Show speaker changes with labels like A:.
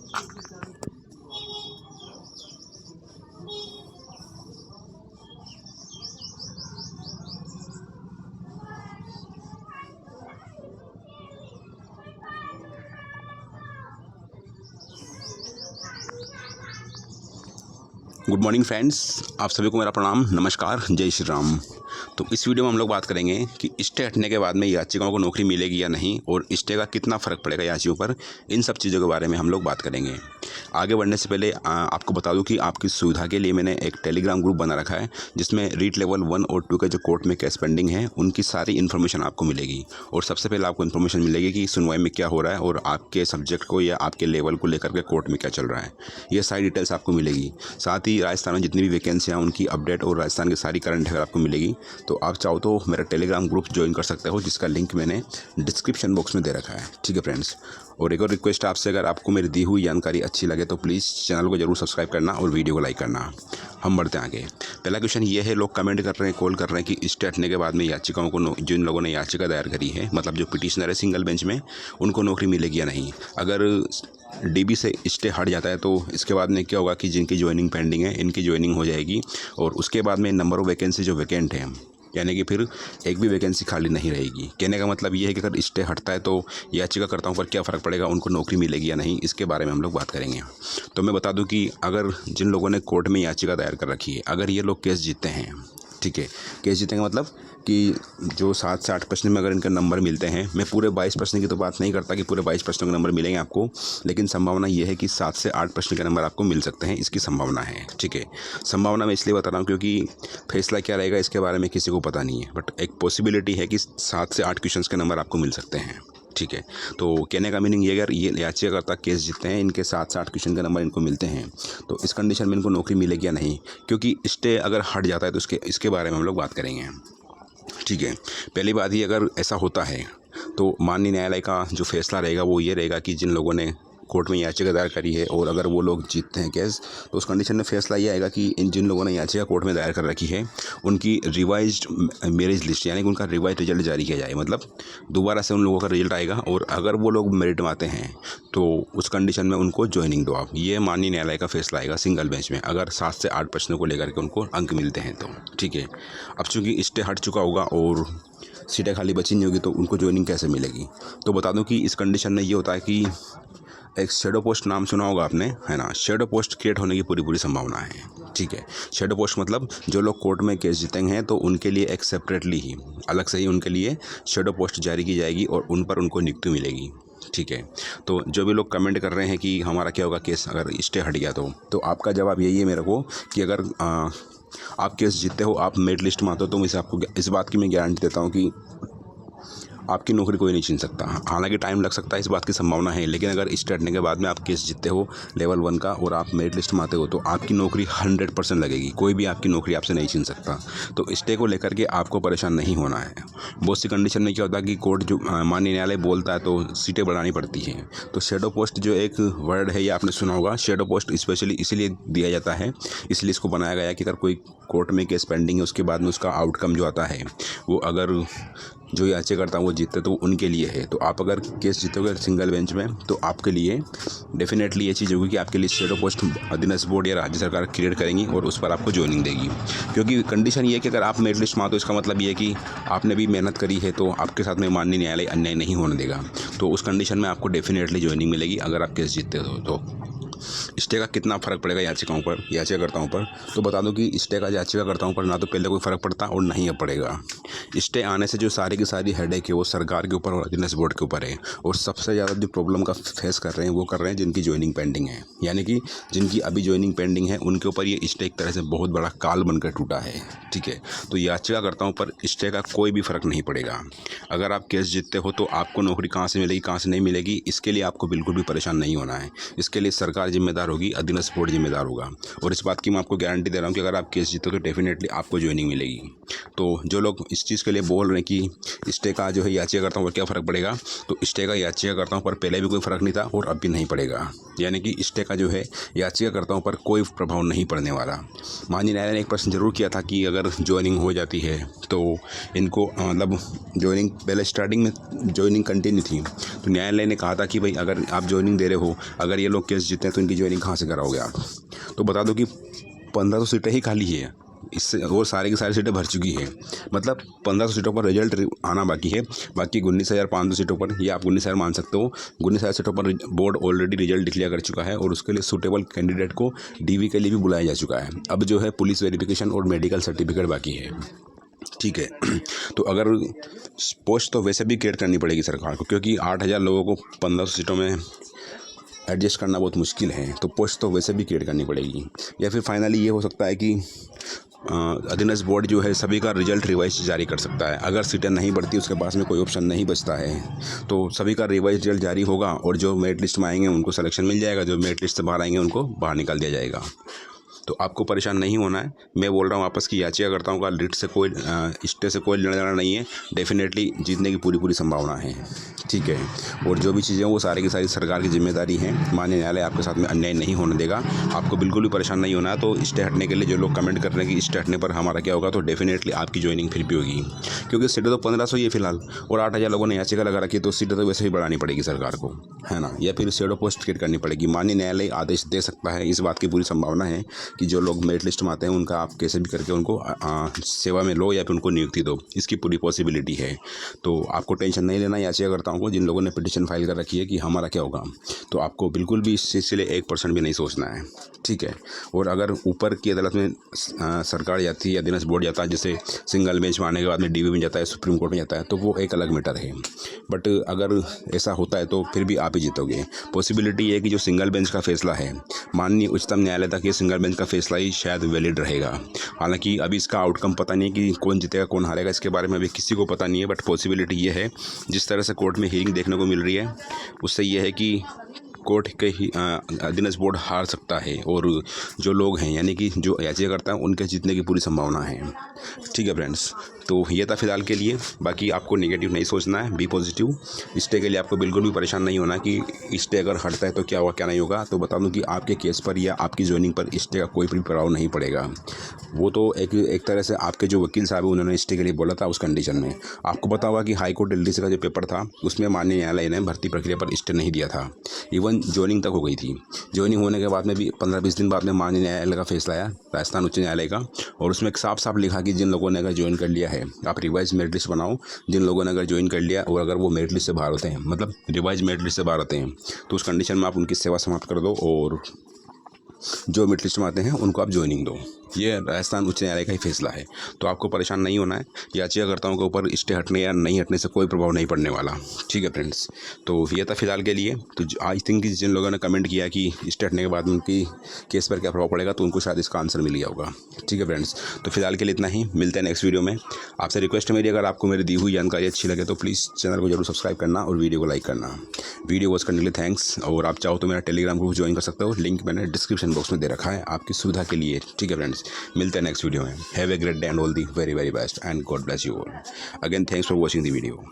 A: Good morning friends, आप सभी को मेरा प्रणाम, नमस्कार, जय श्री राम। तो इस वीडियो में हम लोग बात करेंगे कि स्टे हटने के बाद में याचिकाओं को नौकरी मिलेगी या नहीं और स्टे का कितना फ़र्क पड़ेगा याचियों पर। इन सब चीज़ों के बारे में हम लोग बात करेंगे। आगे बढ़ने से पहले आपको बता दूं कि आपकी सुविधा के लिए मैंने एक टेलीग्राम ग्रुप बना रखा है जिसमें रीट लेवल 1 और 2 के जो कोर्ट में केस पेंडिंग है उनकी सारी इन्फॉर्मेशन आपको मिलेगी। और सबसे पहले आपको इन्फॉर्मेशन मिलेगी कि सुनवाई में क्या हो रहा है और आपके सब्जेक्ट को या आपके लेवल को लेकर के कोर्ट में क्या चल रहा है, ये सारी डिटेल्स आपको मिलेगी। साथ ही राजस्थान में जितनी भी वैकेंसियाँ उनकी अपडेट और राजस्थान की सारी करंट अफेयर आपको मिलेगी। तो आप चाहो तो मेरा टेलीग्राम ग्रुप ज्वाइन कर सकते हो, जिसका लिंक मैंने डिस्क्रिप्शन बॉक्स में दे रखा है। ठीक है फ्रेंड्स, और एक और रिक्वेस्ट आपसे, अगर आपको मेरी दी हुई जानकारी अच्छी लगे तो प्लीज़ चैनल को जरूर सब्सक्राइब करना और वीडियो को लाइक करना। हम बढ़ते हैं आगे। पहला क्वेश्चन ये है, लोग कमेंट कर रहे हैं, कॉल कर रहे हैं कि स्टे हटने के बाद में याचिकाओं को जिन लोगों ने याचिका दायर करी है, मतलब जो पिटिशनर है सिंगल बेंच में, उनको नौकरी मिलेगी या नहीं। अगर डीबी से स्टे हट जाता है तो इसके बाद में क्या होगा कि जिनकी ज्वाइनिंग पेंडिंग है इनकी ज्वाइनिंग हो जाएगी और उसके बाद में नंबर ऑफ़ वैकेंसी जो वैकेंट है, यानी कि फिर एक भी वैकेंसी खाली नहीं रहेगी। कहने का मतलब ये है कि अगर स्टे हटता है तो याचिकाकर्ताओं पर क्या फ़र्क पड़ेगा, उनको नौकरी मिलेगी या नहीं, इसके बारे में हम लोग बात करेंगे। तो मैं बता दूं कि अगर जिन लोगों ने कोर्ट में याचिका दायर कर रखी है, अगर ये लोग केस जीतते हैं, ठीक है, केस जीतेंगे मतलब कि जो 7 से 8 प्रश्न में अगर इनके नंबर मिलते हैं, मैं पूरे 22 प्रश्न की तो बात नहीं करता कि पूरे 22 प्रश्नों के नंबर मिलेंगे आपको, लेकिन संभावना ये है कि 7 से 8 प्रश्न के नंबर आपको मिल सकते हैं, इसकी संभावना है। ठीक है, संभावना मैं इसलिए बता रहा हूँ क्योंकि फैसला क्या रहेगा इसके बारे में किसी को पता नहीं है, बट एक पॉसिबिलिटी है कि 7 से 8 क्वेश्चन के नंबर आपको मिल सकते हैं। ठीक है, तो कहने का मीनिंग ये, अगर ये याचिकाकर्ता केस जीतते हैं, इनके 7 से 8 क्वेश्चन के नंबर इनको मिलते हैं, तो इस कंडीशन में इनको नौकरी मिलेगी या नहीं, क्योंकि स्टे अगर हट जाता है तो इसके बारे में हम लोग बात करेंगे। ठीक है, पहली बात ही, अगर ऐसा होता है तो माननीय न्यायालय का जो फैसला रहेगा वो ये रहेगा कि जिन लोगों ने कोर्ट में याचिका दायर करी है और अगर वो लोग जीतते हैं केस, तो उस कंडीशन में फैसला ये आएगा कि जिन लोगों ने याचिका कोर्ट में दायर कर रखी है उनकी रिवाइज्ड मेरिट लिस्ट, यानी कि उनका रिवाइज रिजल्ट जारी किया जाए। मतलब दोबारा से उन लोगों का रिजल्ट आएगा और अगर वो लोग मेरिट में आते हैं तो उस कंडीशन में उनको ज्वाइनिंग दो आप। ये माननीय न्यायालय का फैसला आएगा सिंगल बेंच में, अगर 7 से 8 प्रश्नों को लेकर के उनको अंक मिलते हैं तो। ठीक है, अब चूँकि स्टे हट चुका होगा और सीटें खाली बची नहीं होगी तो उनको ज्वाइनिंग कैसे मिलेगी। तो बता दूं कि इस कंडीशन में ये होता है कि एक शेडो पोस्ट नाम सुना होगा आपने, है ना। शेडो पोस्ट क्रिएट होने की पूरी संभावना है। ठीक है, शेडो पोस्ट मतलब जो लोग कोर्ट में केस जीतेंगे हैं तो उनके लिए एक सेपरेटली ही, अलग से ही उनके लिए शेडो पोस्ट जारी की जाएगी और उन पर उनको नियुक्ति मिलेगी। ठीक है, तो जो भी लोग कमेंट कर रहे हैं कि हमारा क्या होगा केस अगर स्टे हट गया, तो आपका जवाब यही है मेरे को कि अगर आप केस जीतते हो, आप मेरिट लिस्ट में आते हो, तो मैं आपको इस बात की मैं गारंटी देता हूँ कि आपकी नौकरी कोई नहीं छीन सकता। हालांकि टाइम लग सकता है, इस बात की संभावना है, लेकिन अगर स्टे हटने के बाद में आप केस जीतते हो लेवल 1 का और आप मेरिट लिस्ट में आते हो तो आपकी नौकरी 100% लगेगी। कोई भी आपकी नौकरी आपसे नहीं छीन सकता। तो स्टे को लेकर के आपको परेशान नहीं होना है। बहुत सी कंडीशन में क्या होता है कि कोर्ट जो माननीय न्यायालय बोलता है तो सीटें बढ़ानी पड़ती हैं। तो शेडो पोस्ट जो एक वर्ड है, ये आपने सुना होगा। शेडो पोस्ट स्पेशली इसलिए दिया जाता है, इसलिए इसको बनाया गया है कि अगर कोई कोर्ट में केस पेंडिंग है, उसके बाद में उसका आउटकम जो आता है वो अगर जो याचिकाकर्ता वो जीतते तो उनके लिए है। तो आप अगर केस जीतोगे सिंगल बेंच में तो आपके लिए डेफिनेटली ये चीज़ होगी कि आपके लिए शेडो पोस्ट अधीनस्थ बोर्ड या राज्य सरकार क्रिएट करेंगी और उस पर आपको ज्वाइनिंग देगी। क्योंकि कंडीशन ये है कि अगर आप मेरिट लिस्ट में आओ तो इसका मतलब ये है कि आपने भी मेहनत करी है, तो आपके साथ में माननीय न्यायालय अन्याय नहीं होने देगा। तो उस कंडीशन में आपको डेफिनेटली ज्वाइनिंग मिलेगी अगर आप केस जीतते हो तो। स्टे का कितना फ़र्क पड़ेगा याचिकाओं पर, याचिकाकर्ताओं पर, तो बता दूं कि स्टे का याचिकाकर्ताओं पर ना तो पहले कोई फ़र्क पड़ता और ना ही अब पड़ेगा। स्टे आने से जो सारी की सारी हेडेक है वो सरकार के ऊपर और अधीनस्थ बोर्ड के ऊपर है। और सबसे ज़्यादा जो प्रॉब्लम का फेस कर रहे हैं वो कर रहे हैं जिनकी ज्वाइनिंग पेंडिंग है, यानी कि जिनकी अभी ज्वाइनिंग पेंडिंग है उनके ऊपर ये स्टे एक तरह से बहुत बड़ा काल बनकर टूटा है। ठीक है, तो याचिकाकर्ताओं पर स्टे का कोई भी फ़र्क नहीं पड़ेगा। अगर आप केस जीतते हो तो आपको नौकरी कहाँ से मिलेगी, कहाँ से नहीं मिलेगी, इसके लिए आपको बिल्कुल भी परेशान नहीं होना है। इसके लिए सरकार जिम्मेदार होगी, अधीनस्थ बोर्ड जिम्मेदार होगा। और इस बात की मैं आपको गारंटी दे रहा हूँ कि अगर आप केस जीतो तो डेफिनेटली आपको ज्वाइनिंग मिलेगी। तो जो लोग इस चीज़ के लिए बोल रहे हैं कि स्टे का जो है याचिकाकर्ताओं पर क्या फ़र्क पड़ेगा, तो स्टे का याचिकाकर्ताओं पर पहले भी कोई फ़र्क नहीं था और अब भी नहीं पड़ेगा। यानी कि स्टे का जो है याचिकाकर्ताओं पर कोई प्रभाव नहीं पड़ने वाला। माननीय न्यायालय ने एक प्रश्न जरूर किया था कि अगर ज्वाइनिंग हो जाती है तो इनको मतलब ज्वाइनिंग पहले स्टार्टिंग में ज्वाइनिंग कंटिन्यू थी, तो न्यायालय ने कहा था कि भाई अगर आप ज्वाइनिंग दे रहे हो, अगर ये लोग केस जीते हैं तो इनकी ज्वाइनिंग कहाँ से कराओगे आप। तो बता दो कि 1500 सीटें ही खाली है, इससे और सारे की सारी सीटें भर चुकी है। मतलब 1500 सीटों पर रिजल्ट आना बाकी है। बाकी 19,500 सीटों पर, ये आप 19,000 मान सकते हो, 19,000 सीटों पर बोर्ड ऑलरेडी रिजल्ट डिक्लेयर कर चुका है और उसके लिए सूटेबल कैंडिडेट को डीवी के लिए भी बुलाया जा चुका है। अब जो है पुलिस वेरिफिकेशन और मेडिकल सर्टिफिकेट बाकी है। ठीक है, तो अगर पोस्ट तो वैसे भी क्रिएट करनी पड़ेगी सरकार को, क्योंकि 8,000 लोगों को 1500 सीटों में एडजस्ट करना बहुत मुश्किल है, तो पोस्ट तो वैसे भी क्रिएट करनी पड़ेगी। या फिर फाइनली ये हो सकता है कि अधीनस्थ बोर्ड जो है सभी का रिजल्ट रिवाइज जारी कर सकता है। अगर सीटें नहीं बढ़ती, उसके पास में कोई ऑप्शन नहीं बचता है, तो सभी का रिवाइज रिजल्ट जारी होगा और जो मेरिट लिस्ट में आएंगे उनको सिलेक्शन मिल जाएगा, जो मेरिट लिस्ट से बाहर आएंगे उनको बाहर निकाल दिया जाएगा। तो आपको परेशान नहीं होना है। मैं बोल रहा हूँ आपस की याचिकाकर्ताओं का रिट से कोई स्टे से कोई लेना देना नहीं है। डेफिनेटली जीतने की पूरी संभावना है। ठीक है, और जो भी चीज़ें वो सारी की सारी सरकार की जिम्मेदारी है। माननीय न्यायालय आपके साथ में अन्याय नहीं होने देगा। आपको बिल्कुल भी परेशान नहीं होना है। तो स्टे हटने के लिए जो लोग कमेंट कर रहे हैं कि स्टे हटने पर हमारा क्या होगा, तो डेफिनेटली आपकी ज्वाइनिंग फिर भी होगी, क्योंकि सीटें तो 1500 ही है फिलहाल और 8,000 लोगों ने याचिका लगा रखी है, तो सीटें तो वैसे ही बढ़ानी पड़ेगी सरकार को, है ना, या फिर शेडो पोस्ट क्रिएट करनी पड़ेगी। माननीय न्यायालय आदेश दे सकता है। इस बात की पूरी संभावना है कि जो लोग मेरिट लिस्ट में आते हैं उनका आप कैसे भी करके उनको सेवा में लो या फिर उनको नियुक्ति दो, इसकी पूरी पॉसिबिलिटी है। तो आपको टेंशन नहीं लेना याचिकाकर्ताओं को, जिन लोगों ने पिटीशन फाइल कर रखी है कि हमारा क्या होगा, तो आपको बिल्कुल भी इस चीज़ के लिए 1% भी नहीं सोचना है। ठीक है, और अगर ऊपर की अदालत में सरकार जाती है या अधीनस्थ बोर्ड जाता है, जैसे सिंगल बेंच में आने के बाद में डीवी में जाता है, सुप्रीम कोर्ट में जाता है, तो वो एक अलग मैटर है। बट अगर ऐसा होता है तो फिर भी आप ही जीतोगे। पॉसिबिलिटी ये है कि जो सिंगल बेंच का फैसला है, माननीय उच्चतम न्यायालय तक ये सिंगल बेंच का फैसला ही शायद वैलिड रहेगा। हालांकि अभी इसका आउटकम पता नहीं है कि कौन जीतेगा कौन हारेगा, इसके बारे में अभी किसी को पता नहीं है। बट पॉसिबिलिटी ये है, जिस तरह से कोर्ट में हियरिंग देखने को मिल रही है, उससे ये है कि कोर्ट के ही अधीनस्थ बोर्ड हार सकता है और जो लोग हैं यानी कि जो याचिका करता है उनके जीतने की पूरी संभावना है। ठीक है फ्रेंड्स, तो ये था फिलहाल के लिए। बाकी आपको नेगेटिव नहीं सोचना है, बी पॉजिटिव। स्टे के लिए आपको बिल्कुल भी परेशान नहीं होना कि स्टे अगर हटता है तो क्या होगा क्या नहीं होगा। तो बता दूं कि आपके केस पर या आपकी ज्वाइनिंग पर स्टे का कोई भी प्रभाव नहीं पड़ेगा। वो तो एक तरह से आपके जो वकील साहब हैं उन्होंने स्टे के लिए बोला था उस कंडीशन में। आपको पता होगा कि हाई कोर्ट दिल्ली से का जो पेपर था उसमें माननीय न्यायालय ने भर्ती प्रक्रिया पर स्टे नहीं दिया था, इवन ज्वाइनिंग तक हो गई थी। ज्वाइनिंग होने के बाद में भी 15-20 दिन बाद में माननीय न्यायालय का फैसला आया, राजस्थान उच्च न्यायालय का, और उसमें साफ साफ लिखा कि जिन लोगों ने अगर ज्वाइन कर लिया है आप रिवाइज मेरिट लिस्ट बनाओ। जिन लोगों ने अगर ज्वाइन कर लिया और अगर वो मेरिट लिस्ट से बाहर होते हैं, मतलब रिवाइज मेरिट लिस्ट से बाहर होते हैं, तो उस कंडीशन में आप उनकी सेवा समाप्त कर दो और जो मेरिट लिस्ट में आते हैं उनको आप ज्वाइनिंग दो। ये राजस्थान उच्च न्यायालय का ही फैसला है। तो आपको परेशान नहीं होना है। याचिकाकर्ताओं के ऊपर स्टे हटने या नहीं हटने से कोई प्रभाव नहीं पड़ने वाला। ठीक है फ्रेंड्स, तो ये था फिलहाल के लिए। तो आई थिंक जिन लोगों ने कमेंट किया कि स्टे हटने के बाद उनकी केस पर क्या प्रभाव पड़ेगा, तो उनको शायद इसका आंसर मिल गया होगा। ठीक है फ्रेंड्स, तो फिलहाल के लिए इतना ही। मिलते हैं नेक्स्ट वीडियो में। आपसे रिक्वेस्ट है मेरी, अगर आपको मेरी दी हुई जानकारी अच्छी लगे तो प्लीज़ चैनल को जरूर सब्सक्राइब करना और वीडियो को लाइक करना। वीडियो वॉच करने के लिए थैंक्स। और आप चाहो तो मेरा टेलीग्राम ग्रुप ज्वाइन कर सकते हो, लिंक मैंने डिस्क्रिप्शन बॉक्स में दे रखा है आपकी सुविधा के लिए। ठीक है फ्रेंड्स, मिलते हैं नेक्स्ट वीडियो में। Have a great day and all the very very best and God bless you all. Again thanks for watching the video.